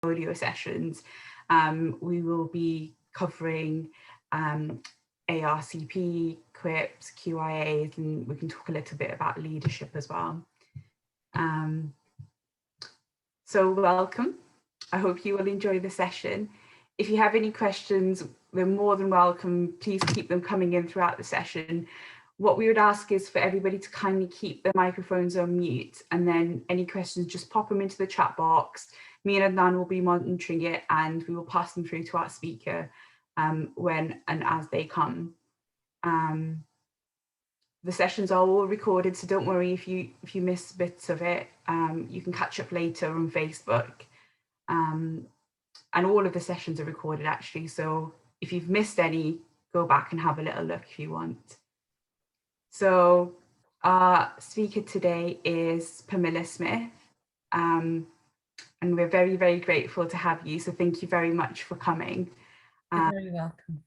portfolio sessions. We will be covering ARCP, QIPs, QIAs, and we can talk a little bit about leadership as well. So welcome. I hope you will enjoy the session. If you have any questions, we're more than welcome. Please keep them coming in throughout the session. What we would ask is for everybody to kindly keep their microphones on mute, and then any questions, just pop them into the chat box. Me and Adnan will be monitoring it, and we will pass them through to our speaker when and as they come. The sessions are all recorded, so don't worry if you miss bits of it. You can catch up later on Facebook. And all of the sessions are recorded actually, so if you've missed any, go back and have a little look if you want. So our speaker today is Pamela Smith, and we're very, very grateful to have you, so thank you very much for coming. You're very welcome.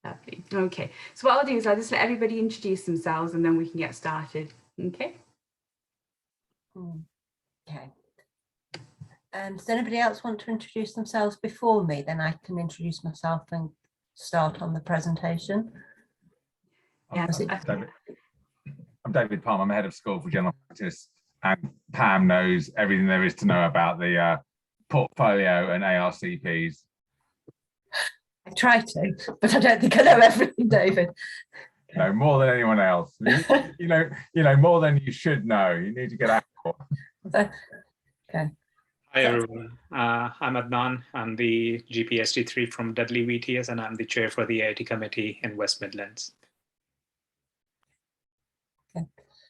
Lovely. Okay, so what I'll do is I'll just let everybody introduce themselves and then we can get started. Okay. Okay. Does anybody else want to introduce themselves before me? Then I can introduce myself and start on the presentation. Yeah, I'm David Palmer. I'm head of school for general practice, and Pam knows everything there is to know about the portfolio and ARCPs. I try to, but I don't think I know everything, David. No, more than anyone else. You know more than you should know. You need to get out. Okay. Hi everyone, I'm Adnan. I'm the GPST3 from Dudley VTS, and I'm the chair for the AIT committee in West Midlands. Okay.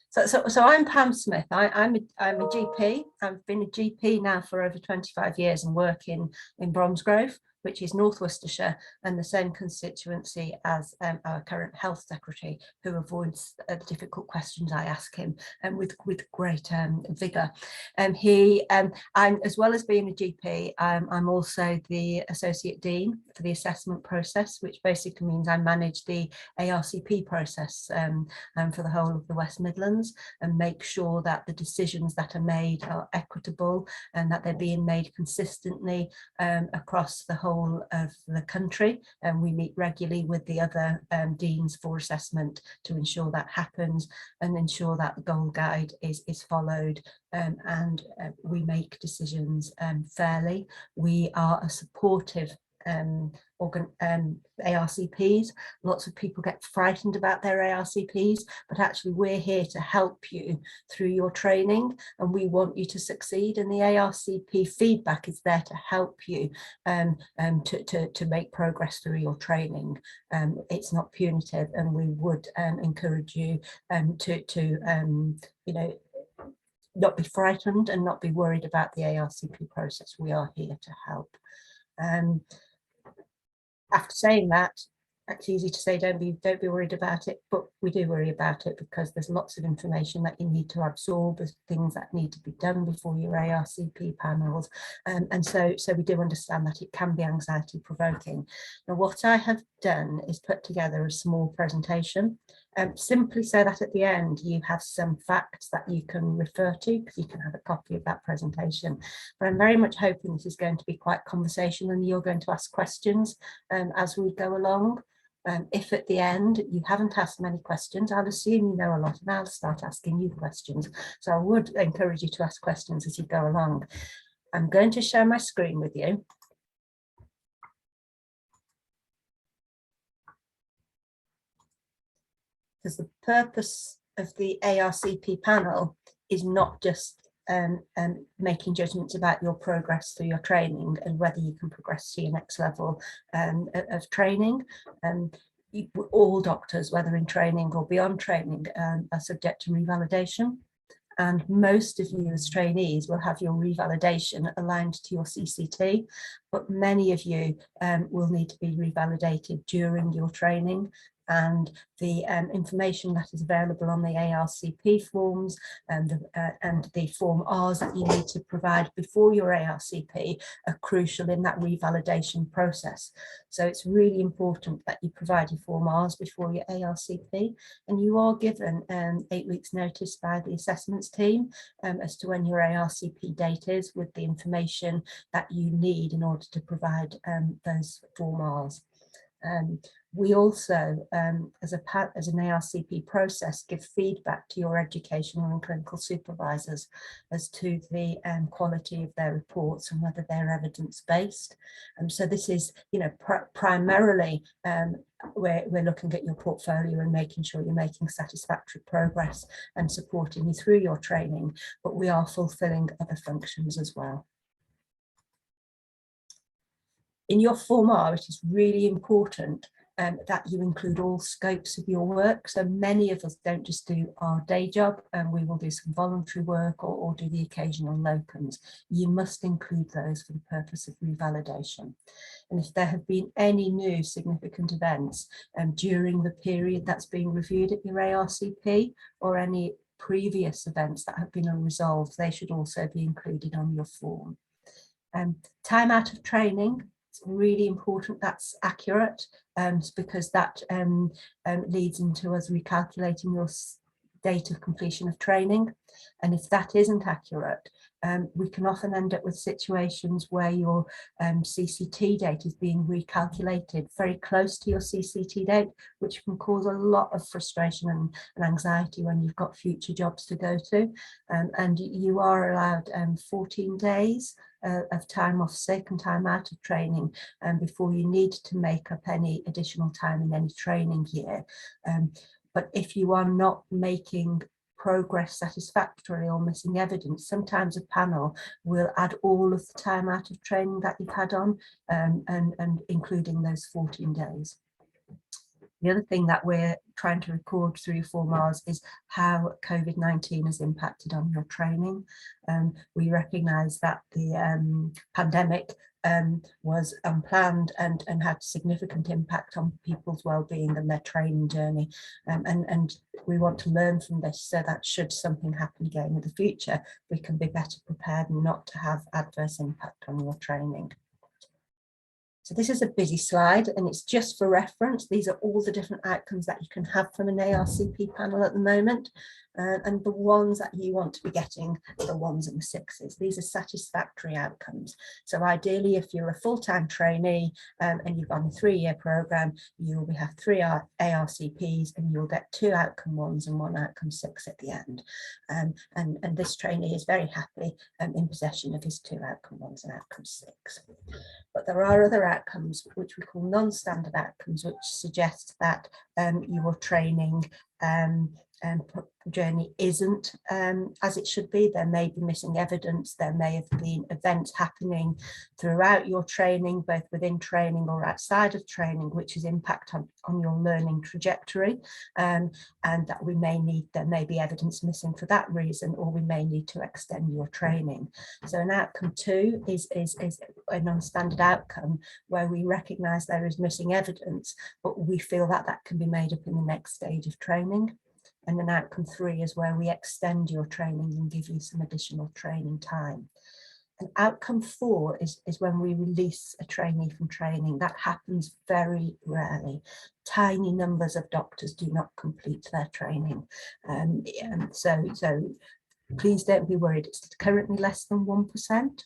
So I'm Pam Smith. I'm a GP. I've been a GP now for over 25 years and work in Bromsgrove, which is North Worcestershire, and the same constituency as our current health secretary, who avoids the difficult questions I ask him, and with great vigour. I'm, as well as being a GP, I'm also the associate dean for the assessment process, which basically means I manage the ARCP process for the whole of the West Midlands, and make sure that the decisions that are made are equitable and that they're being made consistently across the whole of the country. And we meet regularly with the other deans for assessment to ensure that happens and ensure that the goal guide is followed, and we make decisions fairly. We are a supportive ARCPs. Lots of people get frightened about their ARCPs, but actually we're here to help you through your training, and we want you to succeed, and the ARCP feedback is there to help you to make progress through your training. It's not punitive, and we would encourage you you know, not be frightened and not be worried about the ARCP process. We are here to help. After saying that, it's easy to say don't be worried about it, but we do worry about it because there's lots of information that you need to absorb, there's things that need to be done before your ARCP panels, and so we do understand that it can be anxiety provoking. Now what I have done is put together a small presentation, simply so that at the end you have some facts that you can refer to, because you can have a copy of that presentation. But I'm very much hoping this is going to be quite conversational and you're going to ask questions as we go along. If at the end you haven't asked many questions, I'll assume you know a lot and I'll start asking you questions. So I would encourage you to ask questions as you go along. I'm going to share my screen with you. Because the purpose of the ARCP panel is not just making judgments about your progress through your training and whether you can progress to your next level of training. All doctors, whether in training or beyond training, are subject to revalidation. And most of you as trainees will have your revalidation aligned to your CCT, but many of you will need to be revalidated during your training. and the information that is available on the ARCP forms and the Form Rs that you need to provide before your ARCP are crucial in that revalidation process. So it's really important that you provide your Form Rs before your ARCP, and you are given 8 weeks notice by the assessments team as to when your ARCP date is, with the information that you need in order to provide those Form Rs. We also, as an ARCP process, give feedback to your educational and clinical supervisors as to the quality of their reports and whether they're evidence-based. So this is, you know, primarily we're looking at your portfolio and making sure you're making satisfactory progress and supporting you through your training, but we are fulfilling other functions as well. In your Form R, it is really important that you include all scopes of your work. So many of us don't just do our day job, and we will do some voluntary work or do the occasional locums. You must include those for the purpose of revalidation. And if there have been any new significant events during the period that's being reviewed at your ARCP, or any previous events that have been unresolved, they should also be included on your form. Time out of training. It's really important that's accurate, because that leads into us recalculating your date of completion of training. And if that isn't accurate, we can often end up with situations where your CCT date is being recalculated very close to your CCT date, which can cause a lot of frustration and anxiety when you've got future jobs to go to. And you are allowed 14 days of time off sick and time out of training before you need to make up any additional time in any training year. But if you are not making progress satisfactorily or missing evidence, sometimes a panel will add all of the time out of training that you've had on, and including those 14 days. The other thing that we're trying to record through Form Rs is how COVID-19 has impacted on your training. We recognise that the pandemic was unplanned and had significant impact on people's well-being and their training journey. And we want to learn from this so that should something happen again in the future, we can be better prepared not to have adverse impact on your training. So this is a busy slide, and it's just for reference. These are all the different outcomes that you can have from an ARCP panel at the moment. And the ones that you want to be getting are the 1s and the 6s. These are satisfactory outcomes. So ideally, if you're a full-time trainee and you've on a 3-year programme, you'll have 3 ARCPs and you'll get 2 outcome 1s and 1 outcome 6 at the end. And this trainee is very happy in possession of his 2 outcome 1s and outcome 6. But there are other outcomes which we call non-standard outcomes, which suggest that your training journey isn't as it should be. There may be missing evidence, there may have been events happening throughout your training, both within training or outside of training, which has impact on your learning trajectory, and that there may be evidence missing for that reason, or we may need to extend your training. So an outcome 2 is a non-standard outcome where we recognise there is missing evidence, but we feel that that can be made up in the next stage of training. And then outcome 3 is where we extend your training and give you some additional training time. And outcome 4 is when we release a trainee from training. That happens very rarely. Tiny numbers of doctors do not complete their training. So please don't be worried. It's currently less than 1%.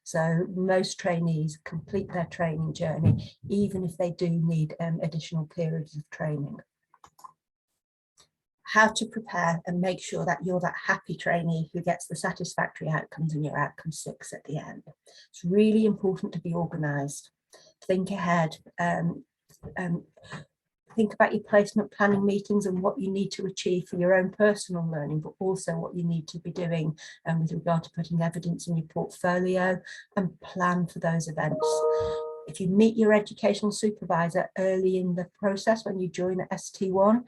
So most trainees complete their training journey, even if they do need additional periods of training. How to prepare and make sure that you're that happy trainee who gets the satisfactory outcomes in your outcome 6 at the end. It's really important to be organised. Think ahead. Think about your placement planning meetings and what you need to achieve for your own personal learning, but also what you need to be doing with regard to putting evidence in your portfolio, and plan for those events. If you meet your educational supervisor early in the process when you join at ST1,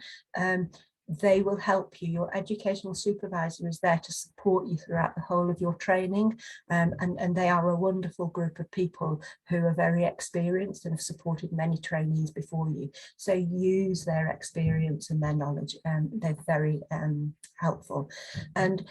They will help you. Your educational supervisor is there to support you throughout the whole of your training, and they are a wonderful group of people who are very experienced and have supported many trainees before you. So use their experience and their knowledge. They're very helpful. And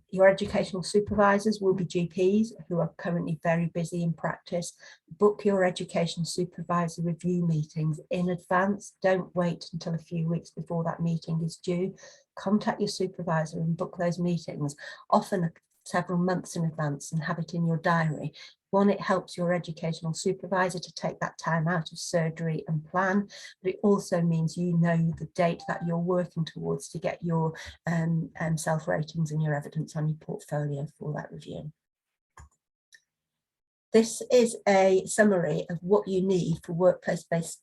your educational supervisors will be GPs who are currently very busy in practice. Book your education supervisor review meetings in advance. Don't wait until a few weeks before that meeting is due. Contact your supervisor and book those meetings, often several months in advance, and have it in your diary. One, it helps your educational supervisor to take that time out of surgery and plan, but it also means you know the date that you're working towards to get your self-ratings and your evidence on your portfolio for that review. This is a summary of what you need for workplace-based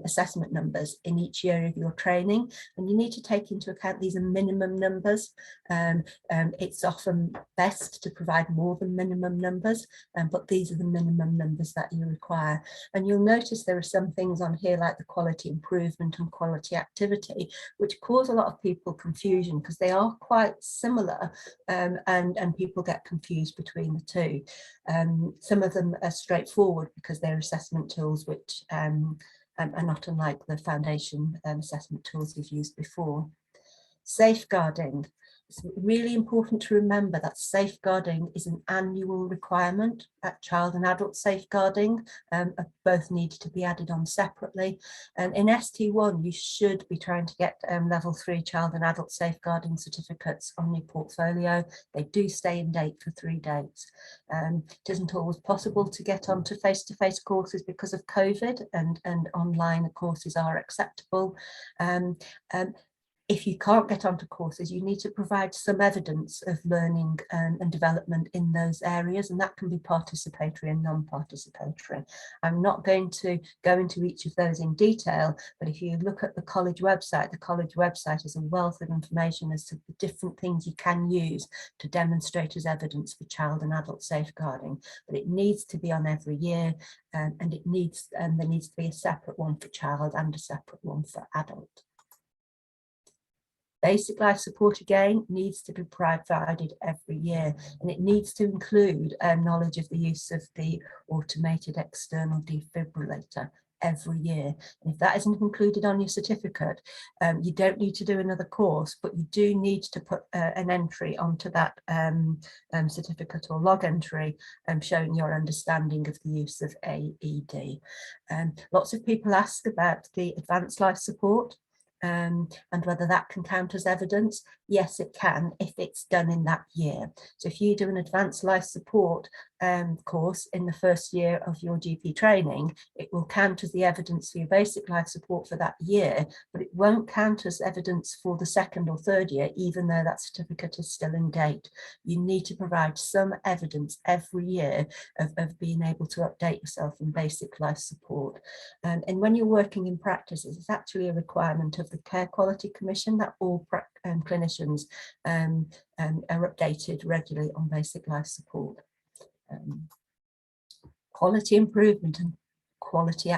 assessment numbers in each year of your training, and you need to take into account these are minimum numbers. It's often best to provide more than minimum numbers, but these are the minimum numbers that you require. And you'll notice there are some things on here like the quality improvement and quality activity, which cause a lot of people confusion because they are quite similar, and people get confused between the two. Some of them are straightforward because they're assessment tools which are not unlike the foundation assessment tools you've used before. Safeguarding. It's really important to remember that safeguarding is an annual requirement. Child and adult safeguarding both need to be added on separately. And in ST1, you should be trying to get level 3 child and adult safeguarding certificates on your portfolio. They do stay in date for 3 days. It isn't always possible to get onto face-to-face courses because of COVID, and online courses are acceptable. If you can't get onto courses, you need to provide some evidence of learning and development in those areas, and that can be participatory and non-participatory. I'm not going to go into each of those in detail, but if you look at the college website is a wealth of information as to the different things you can use to demonstrate as evidence for child and adult safeguarding. But it needs to be on every year, and there needs to be a separate one for child and a separate one for adult. Basic life support, again, needs to be provided every year, and it needs to include knowledge of the use of the automated external defibrillator every year. And if that isn't included on your certificate, you don't need to do another course, but you do need to put an entry onto that certificate or log entry showing your understanding of the use of AED. Lots of people ask about the advanced life support. And whether that can count as evidence. Yes, it can if it's done in that year. So if you do an advanced life support course in the first year of your GP training, it will count as the evidence for your basic life support for that year, but it won't count as evidence for the second or third year, even though that certificate is still in date. You need to provide some evidence every year of being able to update yourself in basic life support. And when you're working in practices, it's actually a requirement of the Care Quality Commission that all clinicians are updated regularly on basic life support. Quality improvement and quality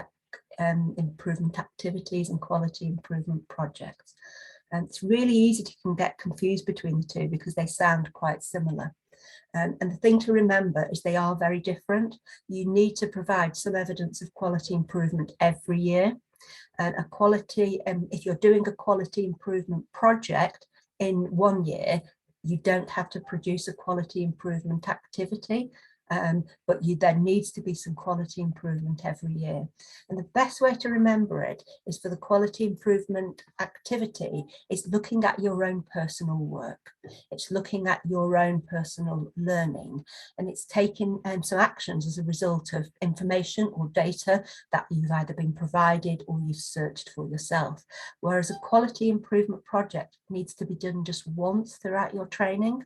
improvement activities and quality improvement projects. And it's really easy to get confused between the two because they sound quite similar. And the thing to remember is they are very different. You need to provide some evidence of quality improvement every year. And if you're doing a quality improvement project in 1 year, you don't have to produce a quality improvement activity. But there needs to be some quality improvement every year. And the best way to remember it is for the quality improvement activity is looking at your own personal work. It's looking at your own personal learning, and it's taking some actions as a result of information or data that you've either been provided or you've searched for yourself. Whereas a quality improvement project needs to be done just once throughout your training.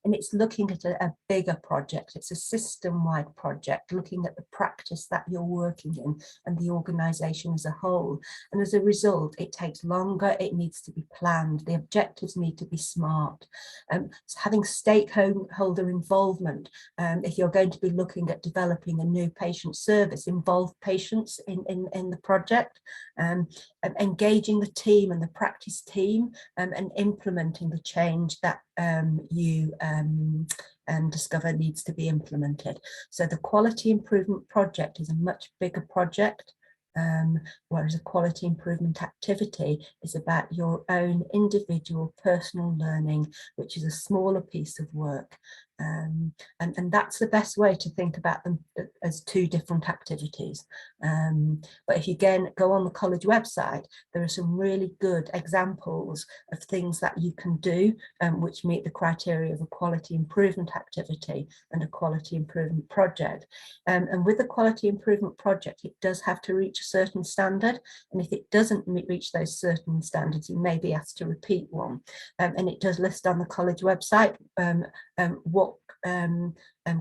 and it's looking at a bigger project. It's a system-wide project, looking at the practice that you're working in and the organisation as a whole. And as a result, it takes longer, it needs to be planned, the objectives need to be smart. So having stakeholder involvement, if you're going to be looking at developing a new patient service, involve patients in the project, engaging the team and the practice team, and implementing the change that you discover needs to be implemented. So the quality improvement project is a much bigger project, whereas a quality improvement activity is about your own individual personal learning, which is a smaller piece of work. And that's the best way to think about them, as two different activities. But if you again go on the college website, there are some really good examples of things that you can do which meet the criteria of a quality improvement activity and a quality improvement project. And with the quality improvement project, it does have to reach a certain standard, and if it doesn't reach those certain standards, you may be asked to repeat one. And it does list on the college website what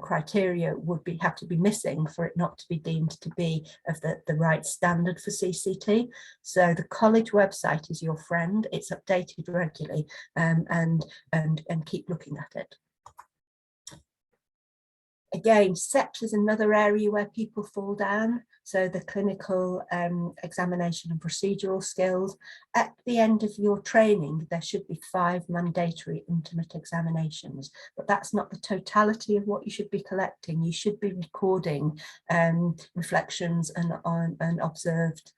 criteria would have to be missing for it not to be deemed to be of the right standard for CCT. So the college website is your friend. It's updated regularly, and keep looking at it. Again, SEPs is another area where people fall down. So the clinical examination and procedural skills. At the end of your training, there should be 5 mandatory intimate examinations, but that's not the totality of what you should be collecting. You should be recording reflections and observed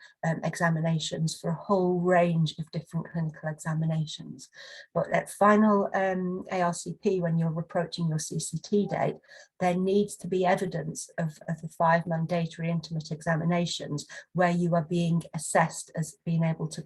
examinations for a whole range of different clinical examinations. But at final ARCP, when you're approaching your CCT date, there needs to be evidence of the 5 mandatory intimate examinations where you are being assessed as being able to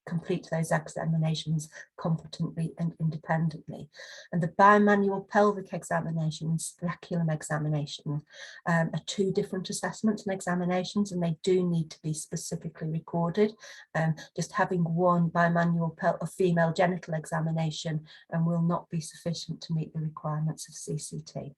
complete those examinations competently and independently. And the bimanual pelvic examination and speculum examination are 2 different assessments and examinations, and they do need to be specifically recorded. Just having one bimanual or female genital examination will not be sufficient to meet the requirements of CCT.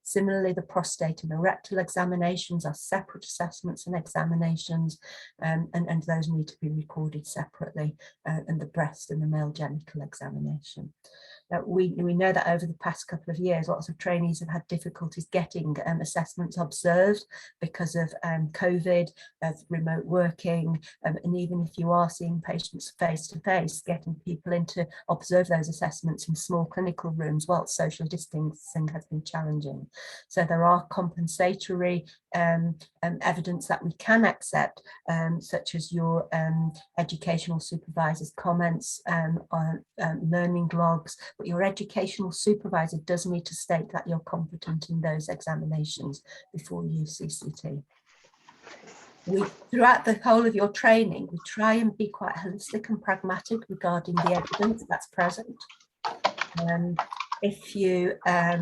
Similarly, the prostate and erectile examinations are separate assessments and examinations, and those need to be recorded separately, and the breast and the male genital examination. Now, we know that over the past couple of years, lots of trainees have had difficulties getting assessments observed because of COVID, of remote working, and even if you are seeing patients face to face, getting people in to observe those assessments in small clinical rooms whilst social distancing has been challenging. So there are compensatory evidence that we can accept, such as your educational supervisor's comments on learning logs, but your educational supervisor does need to state that you're competent in those examinations before you use CCT. Throughout the whole of your training, we try and be quite holistic and pragmatic regarding the evidence that's present. If you are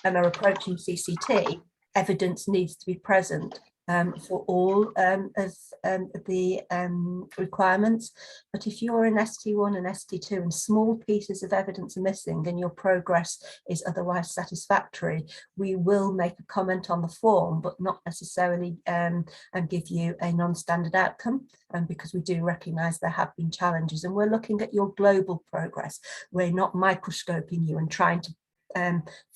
approaching CCT, evidence needs to be present for all of the requirements. But if you're in ST1 and ST2 and small pieces of evidence are missing and your progress is otherwise satisfactory, we will make a comment on the form, but not necessarily give you a non-standard outcome, because we do recognise there have been challenges, and we're looking at your global progress. We're not microscoping you and trying to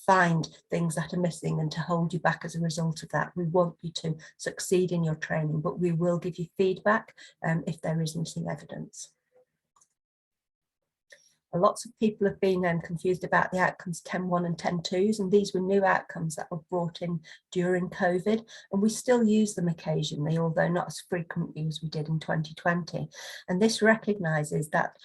find things that are missing and to hold you back as a result of that. We want you to succeed in your training, but we will give you feedback if there is missing evidence. Lots of people have been confused about the outcomes 10.1 and 10.2s, and these were new outcomes that were brought in during COVID, and we still use them occasionally, although not as frequently as we did in 2020. And this recognises that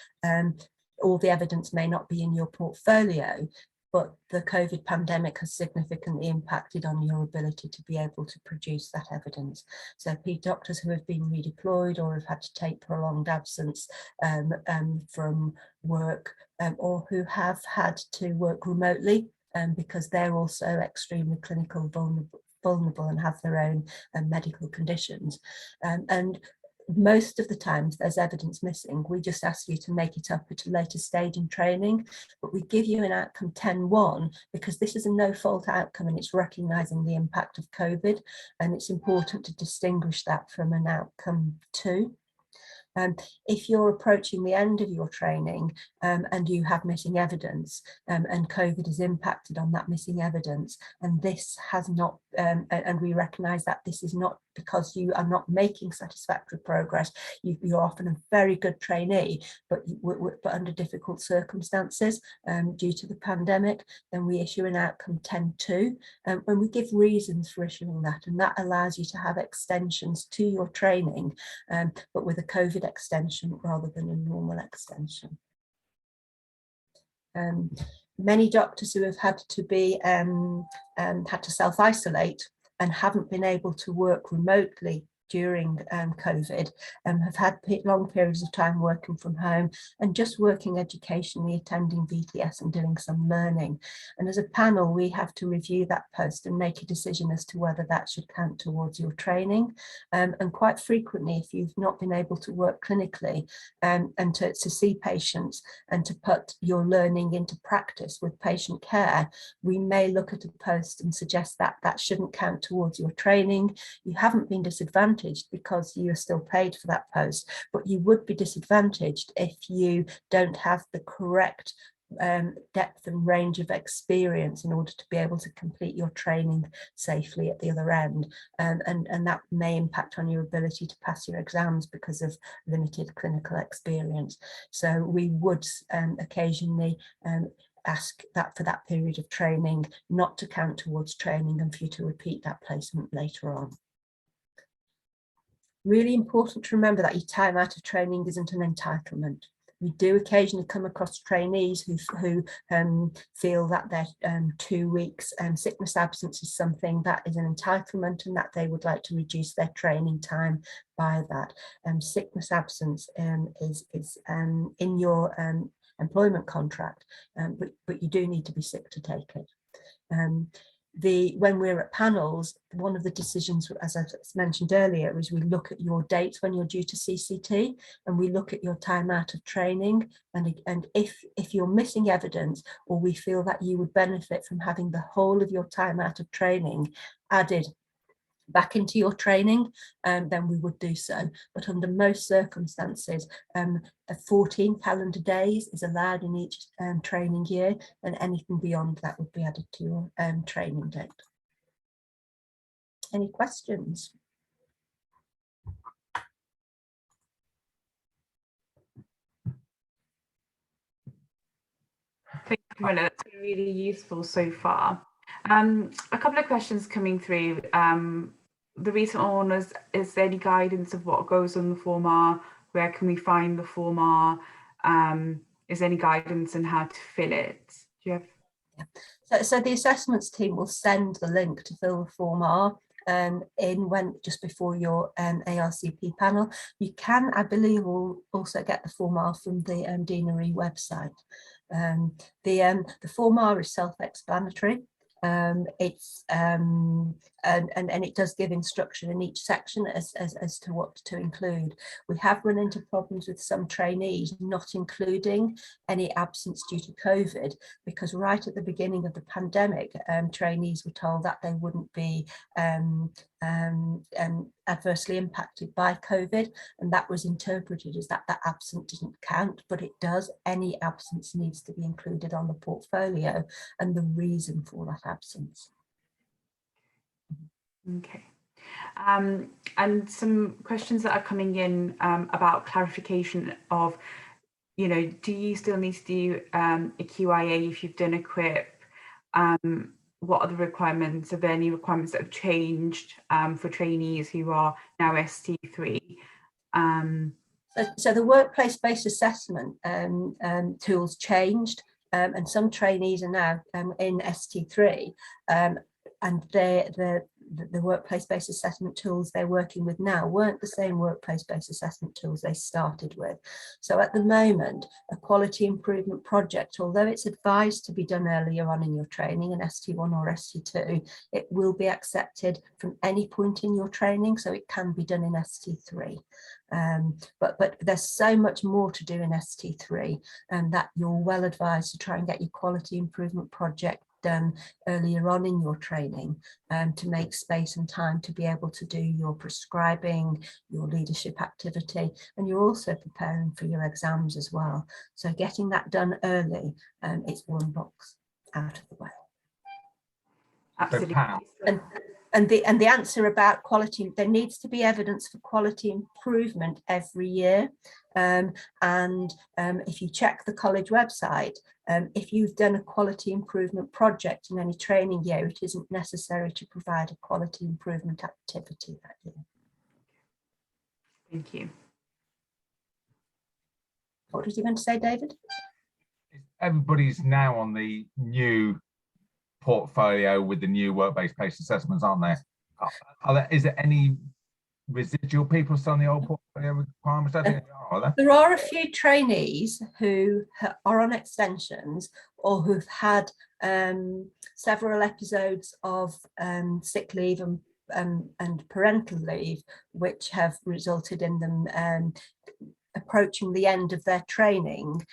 all the evidence may not be in your portfolio, but the COVID pandemic has significantly impacted on your ability to be able to produce that evidence. So doctors who have been redeployed or have had to take prolonged absence from work, or who have had to work remotely because they're also extremely clinical vulnerable and have their own medical conditions. And most of the times there's evidence missing. We just ask you to make it up at a later stage in training, but we give you an outcome 10.1 because this is a no fault outcome and it's recognising the impact of COVID, and it's important to distinguish that from an outcome 2. If you're approaching the end of your training and you have missing evidence and COVID has impacted on that missing evidence, and this has not, and we recognise that this is not because you are not making satisfactory progress, you're often a very good trainee, but under difficult circumstances due to the pandemic, then we issue an outcome 10.2, and we give reasons for issuing that, and that allows you to have extensions to your training, but with a COVID extension rather than a normal extension. Many doctors who have had to be had to self-isolate and haven't been able to work remotely during COVID have had long periods of time working from home and just working educationally, attending VTS and doing some learning. And as a panel, we have to review that post and make a decision as to whether that should count towards your training. And quite frequently, if you've not been able to work clinically and to see patients and to put your learning into practice with patient care, we may look at a post and suggest that that shouldn't count towards your training. You haven't been disadvantaged because you are still paid for that post, but you would be disadvantaged if you don't have the correct depth and range of experience in order to be able to complete your training safely at the other end, and that may impact on your ability to pass your exams because of limited clinical experience. So we would occasionally ask that for that period of training not to count towards training and for you to repeat that placement later on. Really important to remember that your time out of training isn't an entitlement. We do occasionally come across trainees who feel that their 2 weeks sickness absence is something that is an entitlement and that they would like to reduce their training time by that. Sickness absence is in your employment contract, but you do need to be sick to take it. When we're at panels, one of the decisions, as I mentioned earlier, is we look at your dates when you're due to CCT, and we look at your time out of training, and if you're missing evidence, or we feel that you would benefit from having the whole of your time out of training added back into your training, then we would do so. But under most circumstances, 14 calendar days is allowed in each training year, and anything beyond that would be added to your training date. Any questions? Thank you, Camilla. That's been really useful so far. A couple of questions coming through. The recent one is there any guidance of what goes on the Form R? Where can we find the Form R? Is there any guidance on how to fill it? Do you have? Yeah. So the assessments team will send the link to fill the Form R just before your ARCP panel. You can, I believe, will also get the Form R from the Deanery website. The Form R is self-explanatory. It's and it does give instruction in each section as to what to include. We have run into problems with some trainees not including any absence due to COVID, because right at the beginning of the pandemic, trainees were told that they wouldn't be adversely impacted by COVID, and that was interpreted as that absence didn't count, but it does. Any absence needs to be included on the portfolio and the reason for that absence. Okay. And some questions that are coming in about clarification of, do you still need to do a QIA if you've done a QIP? What are the requirements? Are there any requirements that have changed for trainees who are now ST3? So the workplace-based assessment tools changed, and some trainees are now in ST3. and the workplace-based assessment tools they're working with now weren't the same workplace-based assessment tools they started with. So at the moment, a quality improvement project, although it's advised to be done earlier on in your training in ST1 or ST2, it will be accepted from any point in your training, so it can be done in ST3. But there's so much more to do in ST3, and that you're well advised to try and get your quality improvement project done earlier on in your training, to make space and time to be able to do your prescribing, your leadership activity, and you're also preparing for your exams as well. So getting that done early, it's one box out of the way. Absolutely. And the answer about quality, there needs to be evidence for quality improvement every year. If you check the college website, if you've done a quality improvement project in any training year, it isn't necessary to provide a quality improvement activity that year. Thank you. What was you going to say, David? Everybody's now on the new portfolio with the new work-based PACE assessments, aren't there? Is there any residual people still on the old portfolio requirements? I don't think there are. There are a few trainees who are on extensions or who've had several episodes of sick leave and parental leave, which have resulted in them approaching the end of their training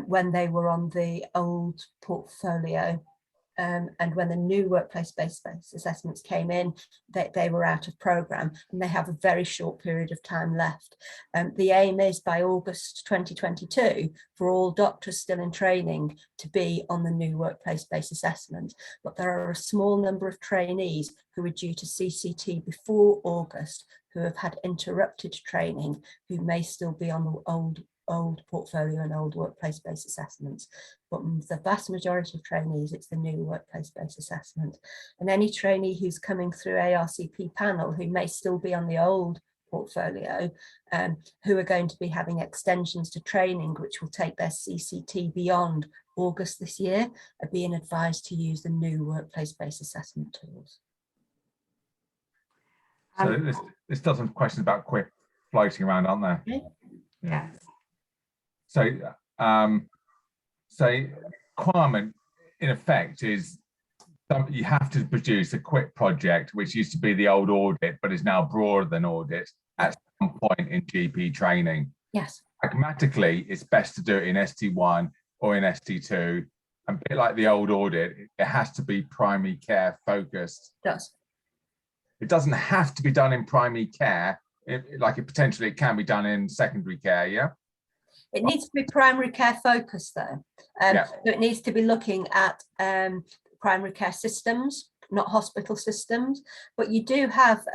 when they were on the old portfolio. And when the new workplace-based assessments came in, they were out of programme, and they have a very short period of time left. The aim is by August 2022 for all doctors still in training to be on the new workplace-based assessment, but there are a small number of trainees who are due to CCT before August who have had interrupted training, who may still be on the old portfolio and old workplace-based assessments. But the vast majority of trainees, it's the new workplace-based assessment. And any trainee who's coming through ARCP panel who may still be on the old portfolio, who are going to be having extensions to training, which will take their CCT beyond August this year, are being advised to use the new workplace-based assessment tools. So this does some questions about QIP floating around, aren't there? Okay. Yeah. Yes. So requirement in effect is you have to produce a QIP project, which used to be the old audit, but is now broader than audit at some point in GP training. Yes. Pragmatically, it's best to do it in ST1 or in ST2. And a bit like the old audit, it has to be primary care focused. It does. It doesn't have to be done in primary care. Potentially it can be done in secondary care, yeah? It needs to be primary care focused though. So it needs to be looking at primary care systems, not hospital systems, but you do have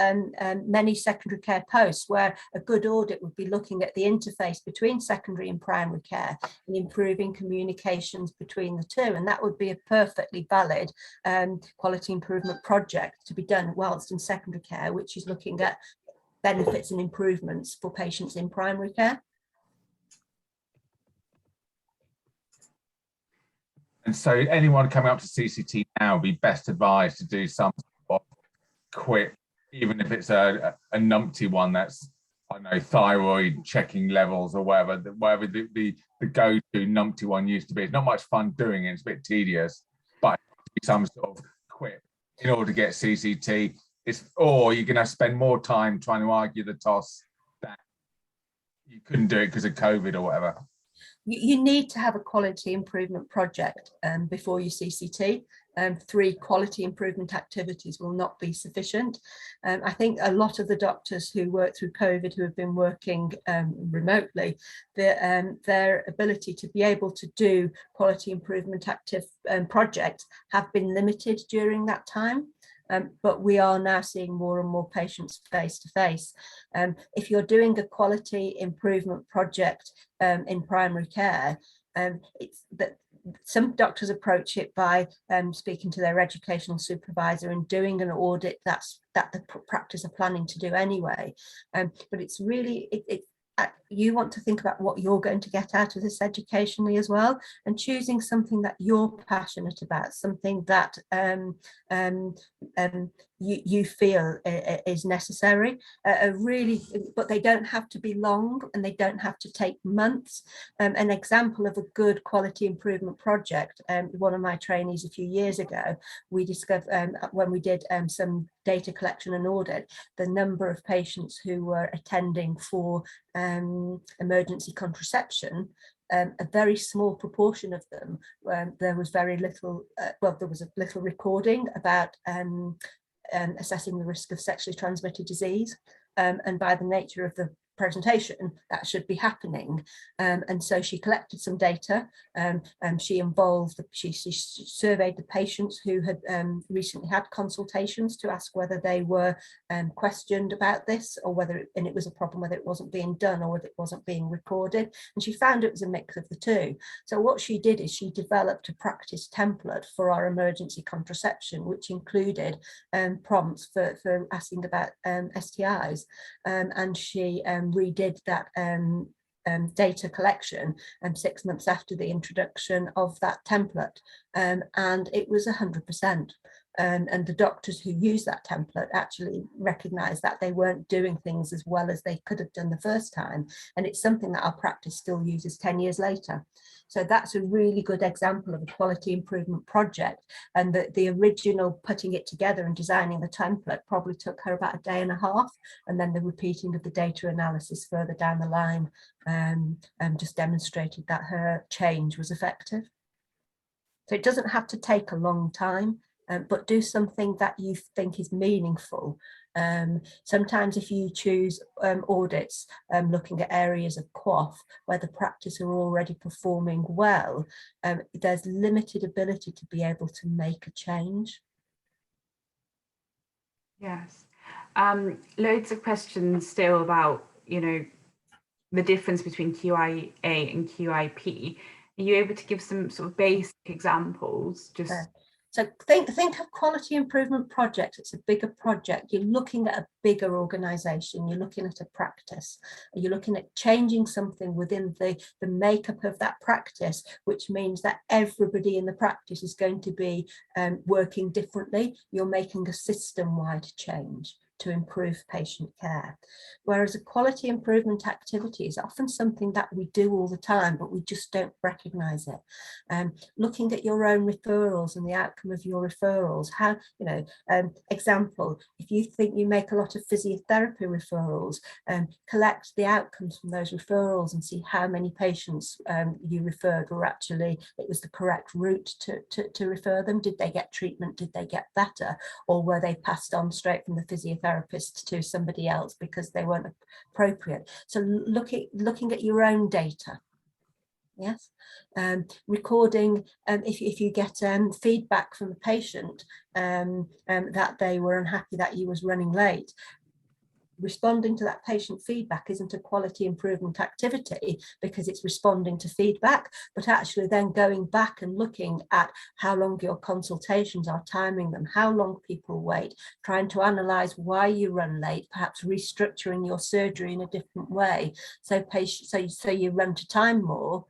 many secondary care posts where a good audit would be looking at the interface between secondary and primary care and improving communications between the two, and that would be a perfectly valid quality improvement project to be done whilst in secondary care, which is looking at benefits and improvements for patients in primary care. And so anyone coming up to CCT now would be best advised to do some sort of QIP, even if it's a numpty one that's, I don't know, thyroid checking levels or whatever the go-to numpty one used to be. It's not much fun doing it, it's a bit tedious, but some sort of QIP in order to get CCT. Or you're going to spend more time trying to argue the toss that you couldn't do it because of COVID or whatever. You need to have a quality improvement project before you CCT. 3 quality improvement activities will not be sufficient. I think a lot of the doctors who work through COVID, who have been working remotely, their ability to be able to do quality improvement projects have been limited during that time. But we are now seeing more and more patients face to face. If you're doing a quality improvement project in primary care, it's that some doctors approach it by speaking to their educational supervisor and doing an audit that the practice are planning to do anyway. But it's really, you want to think about what you're going to get out of this educationally as well, and choosing something that you're passionate about, something that you feel is necessary, really, but they don't have to be long and they don't have to take months. An example of a good quality improvement project, one of my trainees a few years ago, we discovered when we did some data collection and audit, the number of patients who were attending for emergency contraception, a very small proportion of them, there was very little, well, there was a little recording about assessing the risk of sexually transmitted disease. And by the nature of the presentation, that should be happening. And so she collected some data, and she surveyed the patients who had recently had consultations to ask whether they were questioned about this, or whether and it was a problem whether it wasn't being done or whether it wasn't being recorded. And she found it was a mix of the two. So what she did is she developed a practice template for our emergency contraception, which included prompts for asking about STIs, and she redid that data collection 6 months after the introduction of that template, and it was 100%. And the doctors who use that template actually recognise that they weren't doing things as well as they could have done the first time, and it's something that our practice still uses 10 years later. So that's a really good example of a quality improvement project, and the original putting it together and designing the template probably took her about a day and a half, and then the repeating of the data analysis further down the line just demonstrated that her change was effective. So it doesn't have to take a long time, but do something that you think is meaningful. Sometimes if you choose audits looking at areas of QIA where the practice are already performing well, there's limited ability to be able to make a change. Yes, loads of questions still about, you know, the difference between QIA and QIP. Are you able to give some sort of basic examples? So think of quality improvement projects. It's a bigger project. You're looking at a bigger organisation. You're looking at a practice. You're looking at changing something within the makeup of that practice, which means that everybody in the practice is going to be working differently. You're making a system-wide change to improve patient care. Whereas a quality improvement activity is often something that we do all the time, but we just don't recognise it. Looking at your own referrals and the outcome of your referrals, how, you know, example, if you think you make a lot of physiotherapy referrals, collect the outcomes from those referrals and see how many patients you referred were actually, it was the correct route to refer them. Did they get treatment? Did they get better? Or were they passed on straight from the physiotherapist to somebody else because they weren't appropriate? So looking at your own data. Yes, recording, if you get feedback from a patient that they were unhappy that you was running late, responding to that patient feedback isn't a quality improvement activity because it's responding to feedback, but actually then going back and looking at how long your consultations are, timing them, how long people wait, trying to analyse why you run late, perhaps restructuring your surgery in a different way so you run to time more,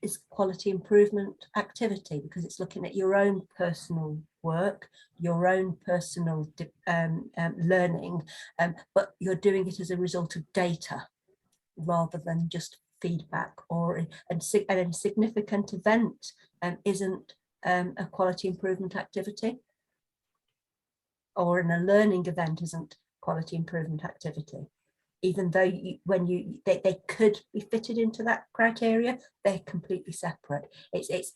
is quality improvement activity, because it's looking at your own personal work, your own personal learning, but you're doing it as a result of data rather than just feedback. Or a significant event isn't a quality improvement activity, or a learning event isn't quality improvement activity. Even though they could be fitted into that criteria, they're completely separate. It's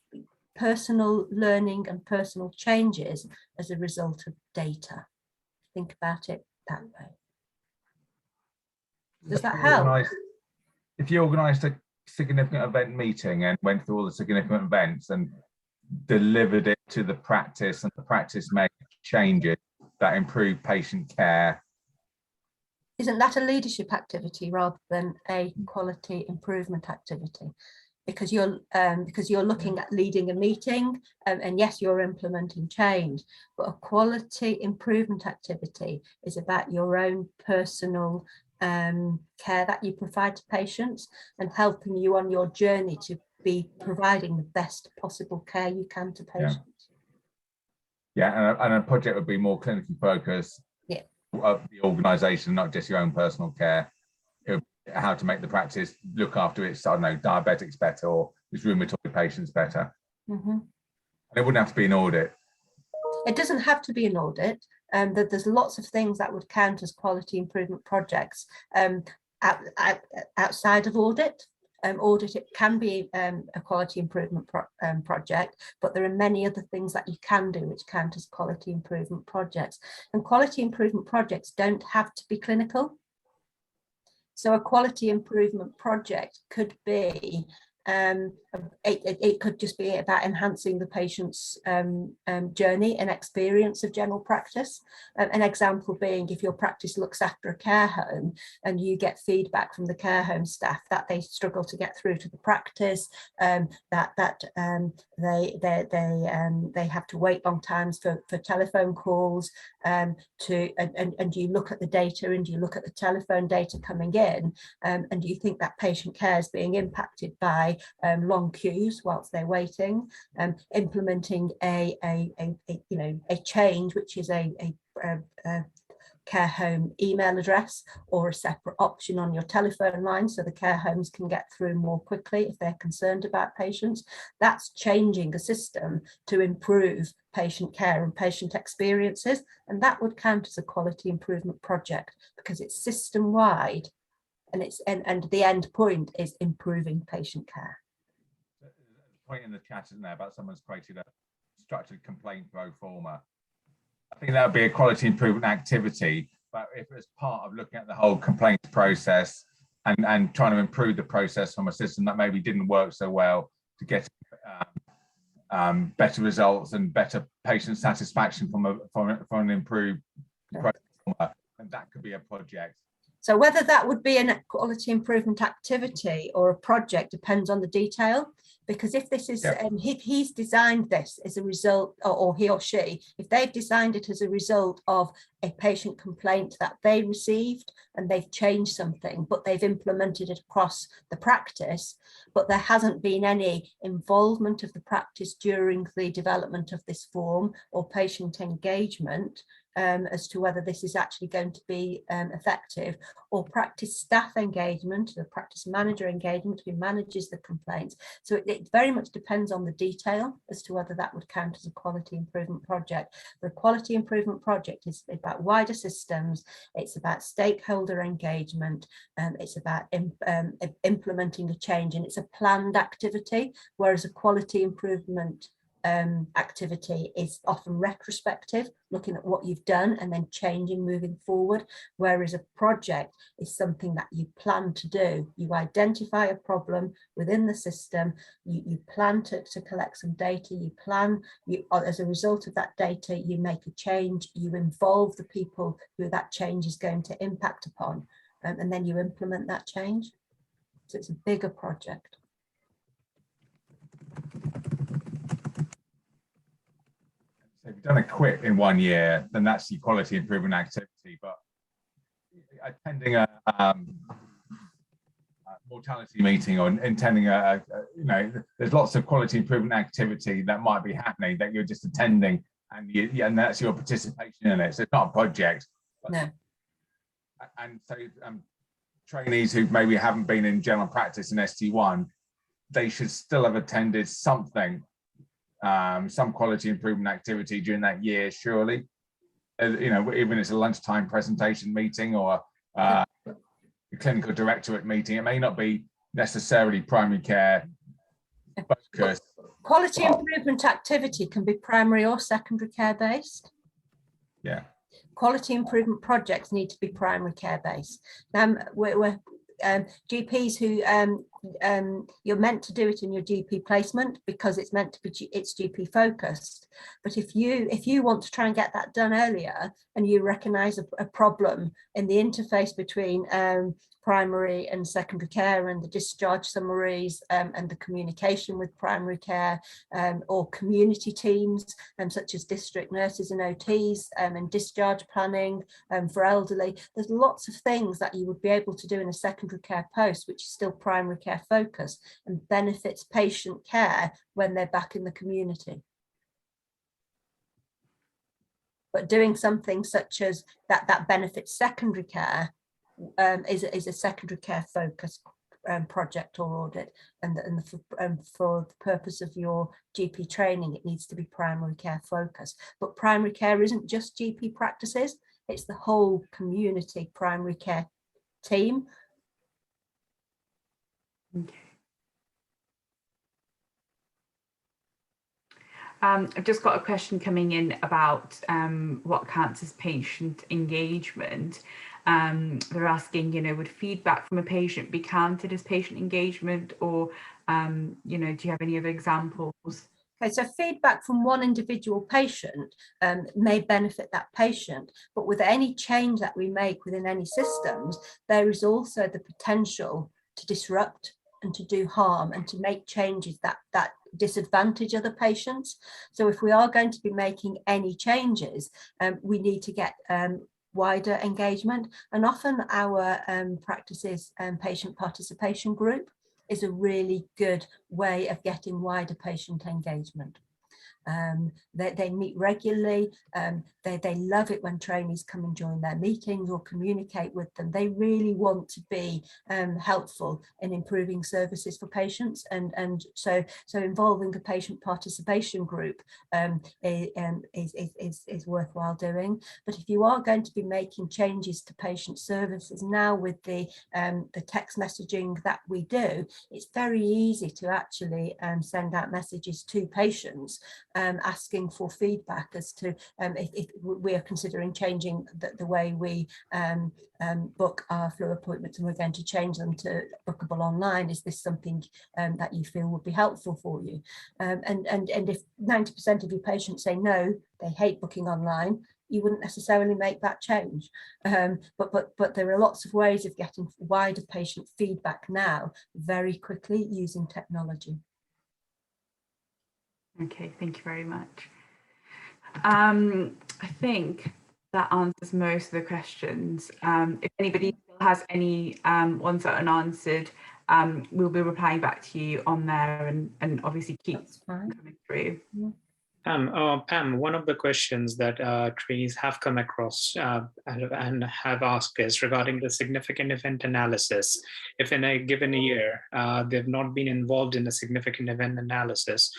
personal learning and personal changes as a result of data. Think about it that way. Does that help? If you organised a significant event meeting and went through all the significant events and delivered it to the practice, and the practice made changes that improved patient care, isn't that a leadership activity rather than a quality improvement activity? Because you're looking at leading a meeting, and yes, you're implementing change, but a quality improvement activity is about your own personal care that you provide to patients and helping you on your journey to be providing the best possible care you can to patients. Yeah, and a project would be more clinically focused of the organisation, not just your own personal care. How to make the practice look after its, I don't know, diabetics better or its rheumatoid patients better. And it wouldn't have to be an audit. It doesn't have to be an audit. That there's lots of things that would count as quality improvement projects outside of audit. Audit, it can be a quality improvement project, but there are many other things that you can do which count as quality improvement projects. And quality improvement projects don't have to be clinical. So a quality improvement project could be, it could just be about enhancing the patient's journey and experience of general practice. An example being, if your practice looks after a care home and you get feedback from the care home staff that they struggle to get through to the practice, that they have to wait long times for telephone calls, and you look at the data and you look at the telephone data coming in, and you think that patient care is being impacted by long queues whilst they're waiting, implementing a change, which is a care home email address or a separate option on your telephone line so the care homes can get through more quickly if they're concerned about patients. That's changing a system to improve patient care and patient experiences, and that would count as a quality improvement project because it's system wide. And the end point is improving patient care. There's a point in the chat, isn't there, about someone's created a structured complaint pro forma. I think that would be a quality improvement activity, but if it's part of looking at the whole complaints process and trying to improve the process from a system that maybe didn't work so well to get better results and better patient satisfaction from an improved pro forma, and that could be a project. So whether that would be a quality improvement activity or a project depends on the detail, because if this is, if he's designed this as a result, or he or she, if they've designed it as a result of a patient complaint that they received and they've changed something, but they've implemented it across the practice, but there hasn't been any involvement of the practice during the development of this form or patient engagement, as to whether this is actually going to be effective, or practice staff engagement, the practice manager engagement who manages the complaints. So it very much depends on the detail as to whether that would count as a quality improvement project. The quality improvement project is about wider systems, it's about stakeholder engagement, it's about implementing a change, and it's a planned activity, whereas a quality improvement activity is often retrospective, looking at what you've done and then changing moving forward, whereas a project is something that you plan to do. You identify a problem within the system, you plan to collect some data, as a result of that data you make a change, you involve the people who that change is going to impact upon, and then you implement that change. So it's a bigger project. So if you've done a QIP in 1 year, then that's your quality improvement activity. But attending a mortality meeting or attending there's lots of quality improvement activity that might be happening that you're just attending, and that's your participation in it. So it's not a project. No. And so trainees who maybe haven't been in general practice in ST1, they should still have attended something. Some quality improvement activity during that year, surely. Even if it's a lunchtime presentation meeting or a clinical directorate meeting, it may not be necessarily primary care focused. Quality improvement activity can be primary or secondary care based. Yeah. Quality improvement projects need to be primary care based. We're GPs who you're meant to do it in your GP placement because it's meant to be GP focused. But if you want to try and get that done earlier, and you recognise a problem in the interface between primary and secondary care and the discharge summaries and the communication with primary care or community teams such as district nurses and OTs and discharge planning for elderly. There's lots of things that you would be able to do in a secondary care post which is still primary care focused and benefits patient care when they're back in the community. But doing something such as that benefits secondary care is a secondary care focus project or audit, and for the purpose of your GP training, it needs to be primary care focused. But primary care isn't just GP practices, it's the whole community primary care team. Okay. I've just got a question coming in about what counts as patient engagement. They're asking, would feedback from a patient be counted as patient engagement, or, do you have any other examples? Okay, so feedback from one individual patient may benefit that patient, but with any change that we make within any systems, there is also the potential to disrupt and to do harm and to make changes that disadvantage other patients. So if we are going to be making any changes, we need to get wider engagement, and often our practices patient participation group is a really good way of getting wider patient engagement. They meet regularly. They love it when trainees come and join their meetings or communicate with them. They really want to be helpful in improving services for patients, and so involving a patient participation group is worthwhile doing. But if you are going to be making changes to patient services now with the text messaging that we do, it's very easy to actually send out messages to patients asking for feedback as to if we are considering changing the way we book our flu appointments, and we're going to change them to bookable online. Is this something that you feel would be helpful for you? And if 90% of your patients say no, they hate booking online, you wouldn't necessarily make that change. But there are lots of ways of getting wider patient feedback now very quickly using technology. Okay, thank you very much. I think that answers most of the questions. If anybody still has any ones that are unanswered, we'll be replying back to you on there, and obviously keep coming through. Yeah. Pam, one of the questions that trainees have come across and have asked is regarding the significant event analysis. If in a given year they've not been involved in a significant event analysis,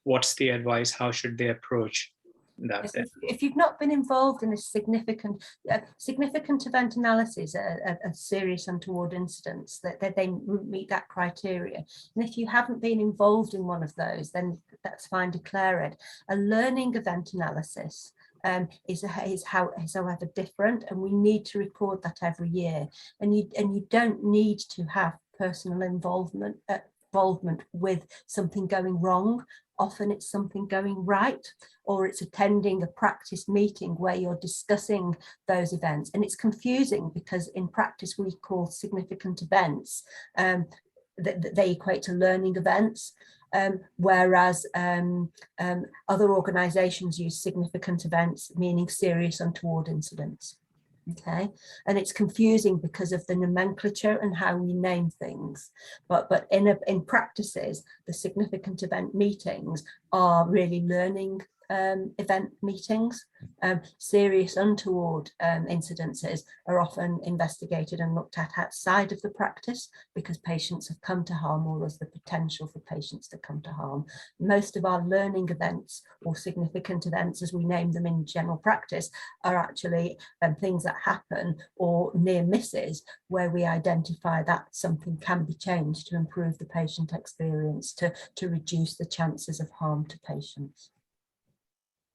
what's the advice? How should they approach that? Yes, if you've not been involved in a significant event analysis, a serious untoward incidents, that they meet that criteria, and if you haven't been involved in one of those, then that's fine, declare it. A learning event analysis is however different, and we need to record that every year, and you don't need to have personal involvement with something going wrong. Often it's something going right, or it's attending a practice meeting where you're discussing those events. And it's confusing because in practice we call significant events, they equate to learning events, whereas other organisations use significant events, meaning serious untoward incidents. Okay, and it's confusing because of the nomenclature and how we name things, but in practices, the significant event meetings are really learning event meetings. Serious untoward incidences are often investigated and looked at outside of the practice because patients have come to harm, or there's the potential for patients to come to harm. Most of our learning events, or significant events as we name them in general practice, are actually things that happen, or near misses, where we identify that something can be changed to improve the patient experience, to reduce the chances of harm to patients.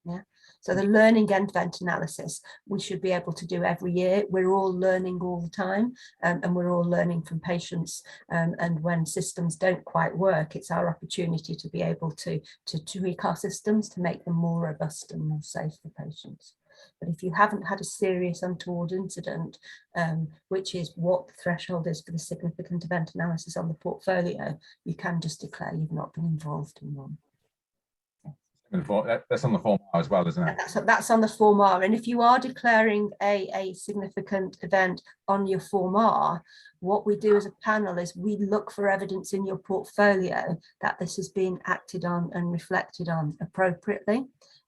Yeah, so the learning event analysis we should be able to do every year. We're all learning all the time, and we're all learning from patients, and when systems don't quite work, it's our opportunity to be able to tweak our systems to make them more robust and more safe for patients. But if you haven't had a serious untoward incident, which is what the threshold is for the significant event analysis on the portfolio, you can just declare you've not been involved in one. That's on the Form R as well, isn't it? That's on the Form R. And if you are declaring a significant event on your Form R, what we do as a panel is we look for evidence in your portfolio that this has been acted on and reflected on appropriately.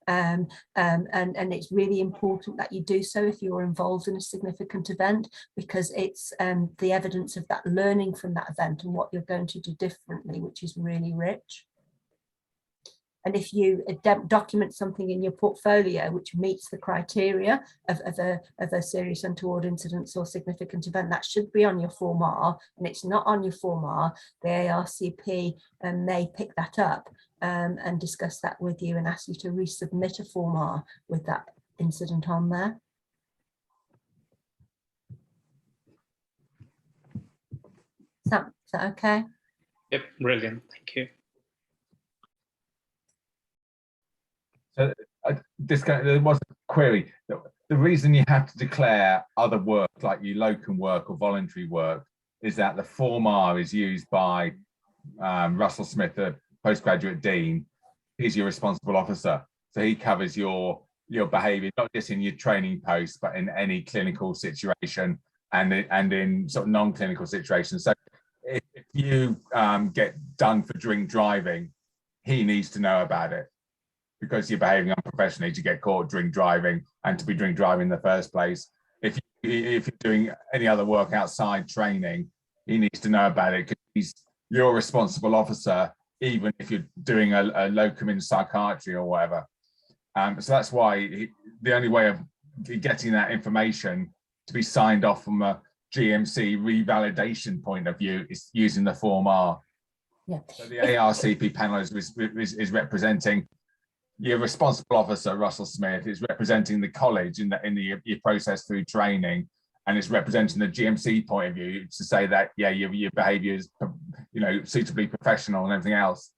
And it's really important that you do so if you're involved in a significant event, because it's the evidence of that learning from that event and what you're going to do differently, which is really rich. And if you document something in your portfolio which meets the criteria of a serious untoward incident or significant event, that should be on your Form R, and it's not on your Form R, the ARCP may pick that up and discuss that with you and ask you to resubmit a Form R with that incident on there. Is that okay? Yep, brilliant, thank you. So there was a query. The reason you have to declare other work, like your locum work or voluntary work, is that the Form R is used by Russell Smith, the postgraduate dean. He's your responsible officer, so he covers your behaviour, not just in your training post, but in any clinical situation and in sort of non-clinical situations. So if you get done for drink driving, he needs to know about it, because you're behaving unprofessionally to get caught drink driving and to be drink driving in the first place. If you're doing any other work outside training, he needs to know about it, because he's your responsible officer, even if you're doing a locum in psychiatry or whatever. So that's why the only way of getting that information to be signed off from a GMC revalidation point of view is using the Form R. Yeah. So the ARCP panel is representing your responsible officer, Russell Smith, is representing the college in your process through training, and it's representing the GMC point of view to say that, yeah, your behaviour is, suitably professional and everything else.